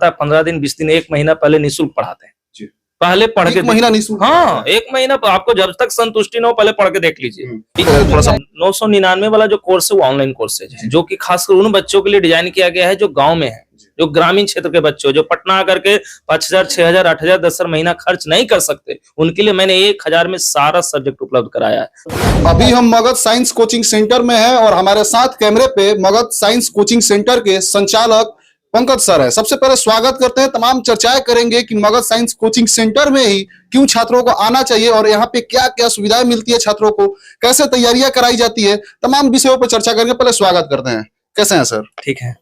पड़ता है 15 दिन 20 दिन 1 महीना पहले निःशुल्क पढ़ाते हैं। पहले पढ़ के महीना निःशुल्क? हाँ, 1 महीना आपको जब तक संतुष्टि न हो पहले पढ़ के देख लीजिए। थोड़ा सा 999 वाला जो कोर्स है वो ऑनलाइन कोर्सेज है, जो कि खासकर उन बच्चों के लिए डिजाइन किया गया है जो गांव में है, जो ग्रामीण क्षेत्र के बच्चे जो पटना आकर के 5000 6000 8000 10,000 महीना खर्च नहीं कर सकते, उनके लिए मैंने 1000 में सारा सब्जेक्ट उपलब्ध कराया है। अभी हम मगध साइंस कोचिंग सेंटर में हैं और हमारे साथ कैमरे पे मगध साइंस कोचिंग सेंटर के संचालक पंकज सर है। सबसे पहले स्वागत करते हैं, तमाम चर्चाएं करेंगे कि मगध साइंस कोचिंग सेंटर में ही क्यों छात्रों को आना चाहिए और यहाँ पे क्या क्या सुविधाएं मिलती है छात्रों को, कैसे तैयारियां कराई जाती है, तमाम विषयों पर चर्चा करेंगे। पहले स्वागत करते हैं, कैसे हैं सर? ठीक है,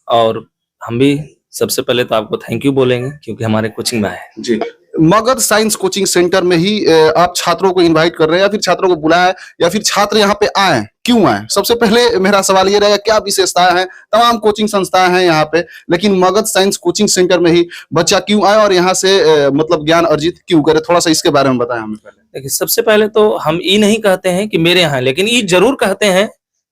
और हम भी सबसे पहले तो आपको थैंक यू बोलेंगे क्योंकि हमारे कोचिंग में आए जी। मगध साइंस कोचिंग सेंटर में ही आप छात्रों को इनवाइट कर रहे हैं या फिर छात्रों को बुलाया या फिर छात्र यहाँ पे आए, क्यों आए? सबसे पहले मेरा सवाल ये रहेगा, क्या विशेषताएं हैं? तमाम कोचिंग संस्थाएं हैं यहाँ पे, लेकिन मगध साइंस कोचिंग सेंटर में ही बच्चा क्यों आए और यहाँ से मतलब ज्ञान अर्जित क्यों करे? थोड़ा सा इसके बारे में बताएं हमें पहले। देखिए, सबसे पहले तो हम ये नहीं कहते हैं कि मेरे यहाँ, लेकिन ये जरूर कहते हैं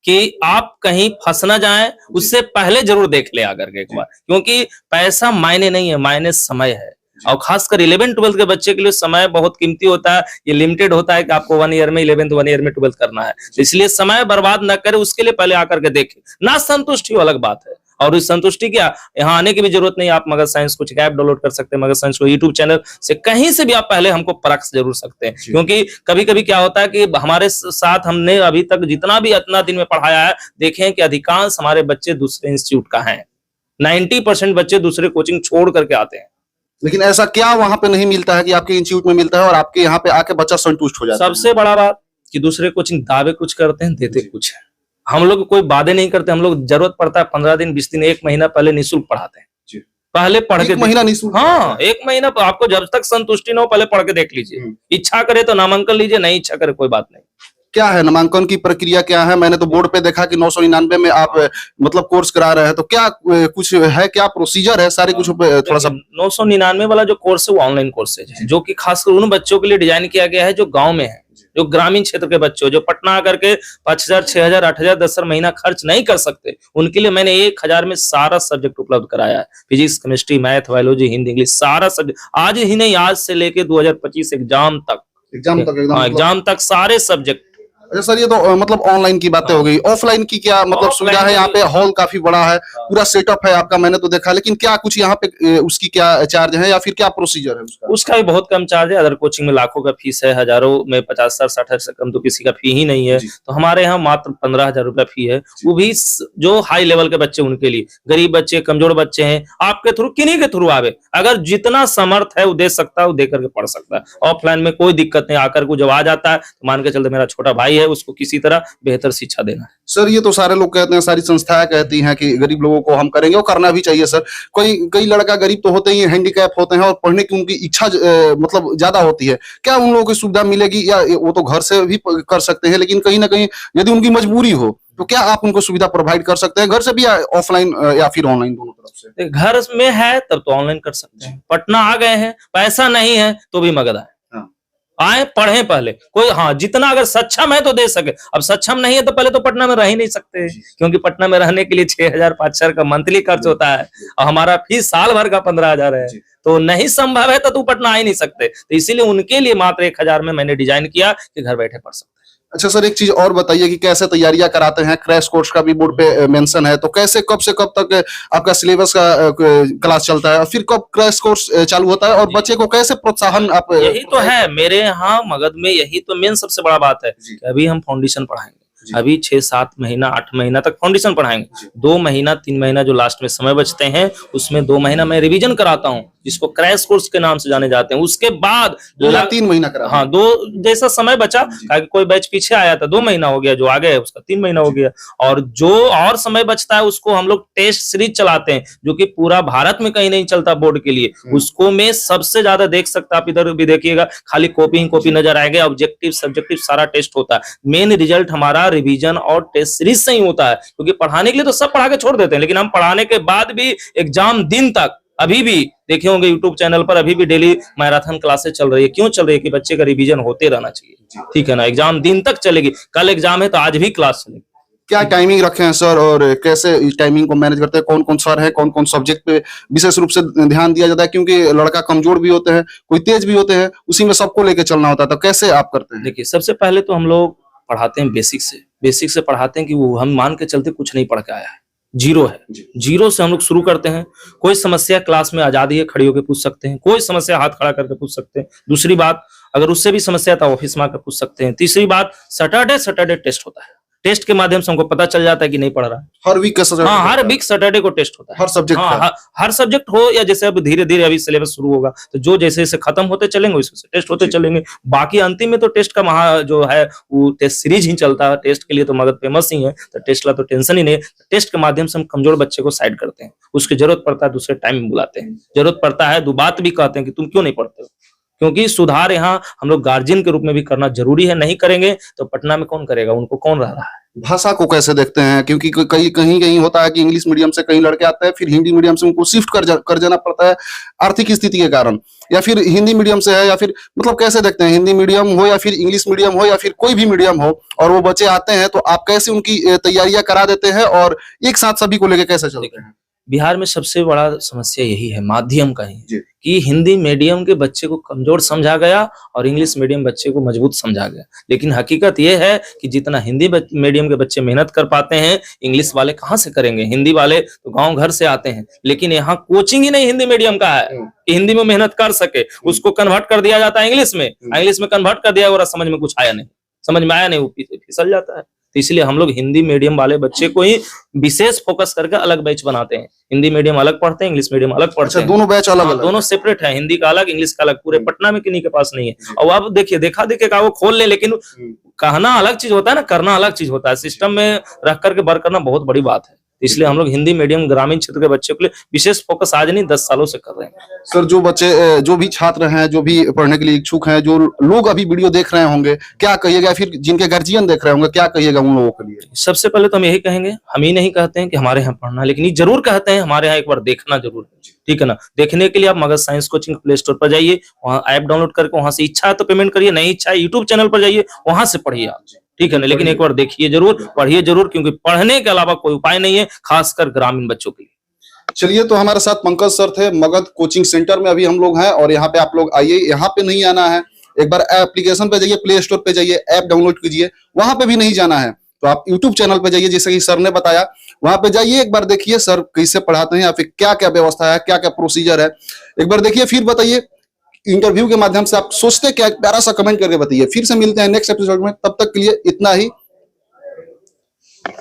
कि आप कहीं फंस ना जाएं, उससे पहले जरूर देख ले आकर के एक बार, क्योंकि पैसा मायने नहीं है, मायने समय है। और खासकर 11-12 के बच्चे के लिए समय बहुत कीमती होता है। ये लिमिटेड होता है कि आपको 1 ईयर में 11th 1 ईयर में 12th करना है, तो इसलिए समय बर्बाद न करे, उसके लिए पहले आकर के देखें। ना संतुष्टि अलग बात है, और इस संतुष्टि क्या, यहाँ आने की भी जरूरत नहीं। आप मगध साइंस कुछ ऐप डाउनलोड कर सकते हैं, मगध साइंस को यूट्यूब चैनल से कहीं से भी आप पहले हमको परख जरूर सकते हैं, क्योंकि कभी कभी क्या होता है कि हमारे साथ हमने अभी तक जितना भी इतना दिन में पढ़ाया है, देखें कि अधिकांश हमारे बच्चे दूसरे इंस्टीट्यूट का है। 90% बच्चे दूसरे कोचिंग छोड़ करके आते हैं। लेकिन ऐसा क्या वहां पे नहीं मिलता है कि आपके इंस्टीट्यूट में मिलता है और आपके यहाँ पे आके बच्चा संतुष्ट हो जाता है? सबसे बड़ा बात कि दूसरे कोचिंग दावे कुछ करते हैं, देते कुछ है। हम लोग कोई वादे नहीं करते, हम लोग जरूरत पड़ता है 15 दिन 20 दिन 1 महीना पहले निःशुल्क पढ़ाते हैं। पहले पढ़ के 1 महीना निःशुल्क? हाँ, 1 महीना आपको जब तक संतुष्टि न हो पहले पढ़ के देख लीजिए। इच्छा करे तो नामांकन लीजिए, नहीं इच्छा करे कोई बात नहीं। क्या है नामांकन की प्रक्रिया, क्या है? मैंने तो बोर्ड पे देखा कि 999 में आप मतलब कोर्स करा रहे हैं, तो क्या कुछ है, क्या प्रोसीजर है सारे कुछ थोड़ा सा? 999 वाला जो कोर्स है वो ऑनलाइन कोर्सेज है, जो कि खासकर उन बच्चों के लिए डिजाइन किया गया है जो गांव में है, जो ग्रामीण क्षेत्र के बच्चे जो पटना आकर के 5000 6000 8000 10,000 महीना खर्च नहीं कर सकते, उनके लिए मैंने 1000 में सारा सब्जेक्ट उपलब्ध कराया है। Physics, chemistry, math, biology, Hindi, English, सारा सब्जेक्ट। आज ही नहीं, आज से लेके 2025 एग्जाम तक एग्जाम तक सारे सब्जेक्ट। अच्छा सर, ये तो मतलब ऑनलाइन की बातें हो गई। ऑफलाइन की क्या मतलब सुविधा है? यहाँ पे हॉल काफी बड़ा है, पूरा सेटअप है आपका, मैंने तो देखा, लेकिन क्या कुछ यहाँ पे उसकी क्या चार्ज है या फिर क्या प्रोसीजर है उसका? उसका भी बहुत कम चार्ज है। अदर कोचिंग में लाखों का फीस है, हजारों में 50,000 60,000 से कम तो किसी का फी ही नहीं है। तो हमारे यहाँ मात्र 15,000 रुपया फी है, वो भी जो हाई लेवल के बच्चे उनके लिए। गरीब बच्चे, कमजोर बच्चे हैं, आपके थ्रू किन्हीं के थ्रू आवे, अगर जितना समर्थ है वो दे सकता है, वो दे करके पढ़ सकता है। ऑफलाइन में कोई दिक्कत नहीं, आकर को जब आ जाता है तो मान के चलते मेरा छोटा भाई है, उसको किसी तरह बेहतर शिक्षा देना है। सर ये तो सारे लोग कहते हैं, सारी संस्थाएं कहती हैं कि गरीब लोगों को हम करेंगे, और करना भी चाहिए सर। कई लड़का गरीब तो होते ही हैंडीकैप होते हैं और पढ़ने की उनकी इच्छा मतलब ज्यादा होती है। क्या उन लोगों की सुविधा मिलेगी, या वो तो घर से भी कर सकते हैं, लेकिन कहीं ना कहीं यदि उनकी मजबूरी हो तो क्या आप उनको सुविधा प्रोवाइड कर सकते हैं घर से भी, या ऑफलाइन या फिर ऑनलाइन, दोनों तरफ से? घर में है तब तो ऑनलाइन कर सकते हैं। पटना आ गए हैं, पैसा नहीं है तो भी मगध आए, पढ़े पहले। कोई हाँ जितना अगर सक्षम है तो दे सके, अब सक्षम नहीं है तो पहले तो पटना में रह ही नहीं सकते, क्योंकि पटना में रहने के लिए 6,000 5,000 का मंथली खर्च होता है, और हमारा फीस साल भर का 15,000 है। तो नहीं संभव है तो तू पटना आ ही नहीं सकते, तो इसीलिए उनके लिए मात्र 1000 में मैंने डिजाइन किया कि घर बैठे पढ़ सकते। अच्छा सर, एक चीज और बताइए कि कैसे तैयारियां कराते हैं? क्रैश कोर्स का भी बोर्ड पे मेंशन है, तो कैसे कब से कब तक आपका सिलेबस का क्लास चलता है और फिर कब क्रैश कोर्स चालू होता है, और बच्चे को कैसे प्रोत्साहन आप? यही तो है मेरे यहाँ मगध में, यही तो मेन सबसे बड़ा बात है कि अभी हम फाउंडेशन पढ़ाएंगे। अभी 6-7 महीना 8 महीना तक फाउंडेशन पढ़ाएंगे। 2 महीना 3 महीना जो लास्ट में समय बचते हैं, उसमें 2 महीना मैं रिवीजन कराता हूँ, जिसको क्रैश कोर्स के नाम से जाने जाते हैं। उसके बाद 3 महीना करा, हाँ 2 जैसा समय बचा, कोई बैच पीछे आया था 2 महीना हो गया, जो आगे है उसका 3 महीना हो गया, और जो और समय बचता है उसको हम लोग टेस्ट सीरीज चलाते हैं, जो कि पूरा भारत में कहीं नहीं चलता बोर्ड के लिए। उसको में सबसे ज्यादा देख सकता, आप इधर भी देखिएगा, खाली कॉपी ही कॉपी नजर आएगा, ऑब्जेक्टिव सब्जेक्टिव सारा टेस्ट होता है। मेन रिजल्ट हमारा रिवीजन और टेस्ट सीरीज से ही होता है, क्योंकि पढ़ाने के लिए तो सब पढ़ा के छोड़ देते हैं, लेकिन हम पढ़ाने के बाद भी एग्जाम दिन तक, अभी भी देखे होंगे यूट्यूब चैनल पर, अभी भी डेली मैराथन क्लासेस चल रही है। क्यों चल रही है? कि बच्चे का रिवीजन होते रहना चाहिए, ठीक है ना। एग्जाम दिन तक चलेगी, कल एग्जाम है तो आज भी क्लास चलेगी। क्या टाइमिंग रखे हैं सर, और कैसे इस टाइमिंग को मैनेज करते हैं? कौन कौन सर है, कौन कौन सब्जेक्ट पे विशेष रूप से ध्यान दिया जाता है? क्योंकि लड़का कमजोर भी होते हैं, कोई तेज भी होते हैं, उसी में सबको लेके चलना होता है, तो कैसे आप करते हैं? देखिए, सबसे पहले तो हम लोग पढ़ाते हैं बेसिक से पढ़ाते हैं कि वो हम मान के चलते कुछ नहीं पढ़ के आया है, जीरो है। जीरो से हम लोग शुरू करते हैं। कोई समस्या क्लास में आजादी है, खड़ी होकर पूछ सकते हैं। कोई समस्या हाथ खड़ा करके पूछ सकते हैं। दूसरी बात, अगर उससे भी समस्या है तो ऑफिस में आकर पूछ सकते हैं। तीसरी बात, सैटरडे टेस्ट होता है। टेस्ट के माध्यम से हमको पता चल जाता है कि नहीं पढ़ रहा है। हर वीक का सब्जेक्ट? हाँ, हर वीक सैटरडे को टेस्ट होता है। हर सब्जेक्ट हाँ, का? हर सब्जेक्ट हो या जैसे अब धीरे धीरे अभी सिलेबस शुरू होगा तो जो जैसे जैसे खत्म होते चलेंगे वैसे टेस्ट होते चलेंगे। बाकी अंतिम में तो टेस्ट का महा जो है वो टेस्ट सीरीज ही चलता है। टेस्ट के लिए तो मगध फेमस ही है, तो टेस्ट ला तो टेंशन ही नहीं। टेस्ट के माध्यम से हम कमजोर बच्चे को साइड करते हैं। उसकी जरूरत पड़ता है दूसरे टाइम में बुलाते हैं, जरूरत पड़ता है दो बात भी कहते हैं कि तुम क्यों नहीं पढ़ते हो, क्योंकि सुधार यहाँ हम लोग गार्जियन के रूप में भी करना जरूरी है। नहीं करेंगे तो पटना में कौन करेगा, उनको कौन रह रहा है। भाषा को कैसे देखते हैं? क्योंकि कहीं कहीं कहीं होता है कि इंग्लिश मीडियम से कई लड़के आते हैं, फिर हिंदी मीडियम से उनको शिफ्ट कर जाना पड़ता है आर्थिक स्थिति के कारण, या फिर हिंदी मीडियम से है, या फिर मतलब कैसे देखते हैं? हिंदी मीडियम हो या फिर इंग्लिश मीडियम हो या फिर कोई भी मीडियम हो, और वो बच्चे आते हैं तो आप कैसे उनकी तैयारियां करा देते हैं और एक साथ सभी को लेकर कैसे चलते हैं? बिहार में सबसे बड़ा समस्या यही है, माध्यम का ही, जी। कि हिंदी मीडियम के बच्चे को कमजोर समझा गया और इंग्लिश मीडियम बच्चे को मजबूत समझा गया। लेकिन हकीकत यह है कि जितना हिंदी मीडियम के बच्चे मेहनत कर पाते हैं, इंग्लिश वाले कहाँ से करेंगे? हिंदी वाले तो गांव घर से आते हैं, लेकिन यहाँ कोचिंग ही नहीं हिंदी मीडियम का है कि हिंदी में मेहनत कर सके। उसको कन्वर्ट कर दिया जाता है इंग्लिश में, इंग्लिश में कन्वर्ट कर दिया और समझ में कुछ आया नहीं, समझ में आया नहीं, वो फिसल जाता है। तो इसलिए हम लोग हिंदी मीडियम वाले बच्चे को ही विशेष फोकस करके अलग बैच बनाते हैं। हिंदी मीडियम अलग पढ़ते हैं, इंग्लिश मीडियम अलग पढ़ते हैं। दोनों बैच अलग अलग? दोनों सेपरेट है, हिंदी का अलग, इंग्लिश का अलग। पूरे पटना में किन्हीं के पास नहीं है। और अब देखिए, देखा देखे का वो खोल ले, लेकिन कहना अलग चीज होता है ना, करना अलग चीज होता है। सिस्टम में रख करके वर्क करना बहुत बड़ी बात है। इसलिए हम लोग हिंदी मीडियम ग्रामीण क्षेत्र के बच्चों के लिए विशेष फोकस आज नहीं 10 सालों से कर रहे हैं। सर, जो बच्चे, जो भी छात्र हैं, जो भी पढ़ने के लिए इच्छुक हैं, जो लोग अभी वीडियो देख रहे होंगे, क्या कहिएगा? फिर जिनके गार्जियन देख रहे होंगे, क्या कहिएगा उन लोगों के लिए? सबसे पहले तो हम यही कहेंगे, हम ही नहीं कहते हैं कि हमारे यहाँ पढ़ना, लेकिन ये जरूर कहते हैं हमारे यहाँ एक बार देखना जरूर है। ठीक है ना? देखने के लिए आप Magadh science coaching play store पर जाइए, वहाँ ऐप डाउनलोड करके वहां से इच्छा है तो पेमेंट करिए, नहीं इच्छा है यूट्यूब चैनल पर जाइए, वहां से पढ़िए आप। ठीक है ना? लेकिन एक बार देखिए जरूर, पढ़िए जरूर, क्योंकि पढ़ने के अलावा कोई उपाय नहीं है, खासकर ग्रामीण बच्चों के लिए। चलिए, तो हमारे साथ पंकज सर थे, मगध कोचिंग सेंटर में अभी हम लोग हैं, और यहाँ पे आप लोग आइए। यहाँ पे नहीं आना है, एक बार एप्लीकेशन पे जाइए, प्ले स्टोर पे जाइए, ऐप डाउनलोड कीजिए। वहां पे भी नहीं जाना है तो आप यूट्यूब चैनल पे जाइए, जैसे कि सर ने बताया, वहां पे जाइए, एक बार देखिए सर कैसे पढ़ाते हैं, या फिर क्या क्या व्यवस्था है, क्या क्या प्रोसीजर है, एक बार देखिए, फिर बताइए। इंटरव्यू के माध्यम से आप सोचते क्या, प्यारा सा कमेंट करके बताइए। फिर से मिलते हैं नेक्स्ट एपिसोड में, तब तक के लिए इतना ही।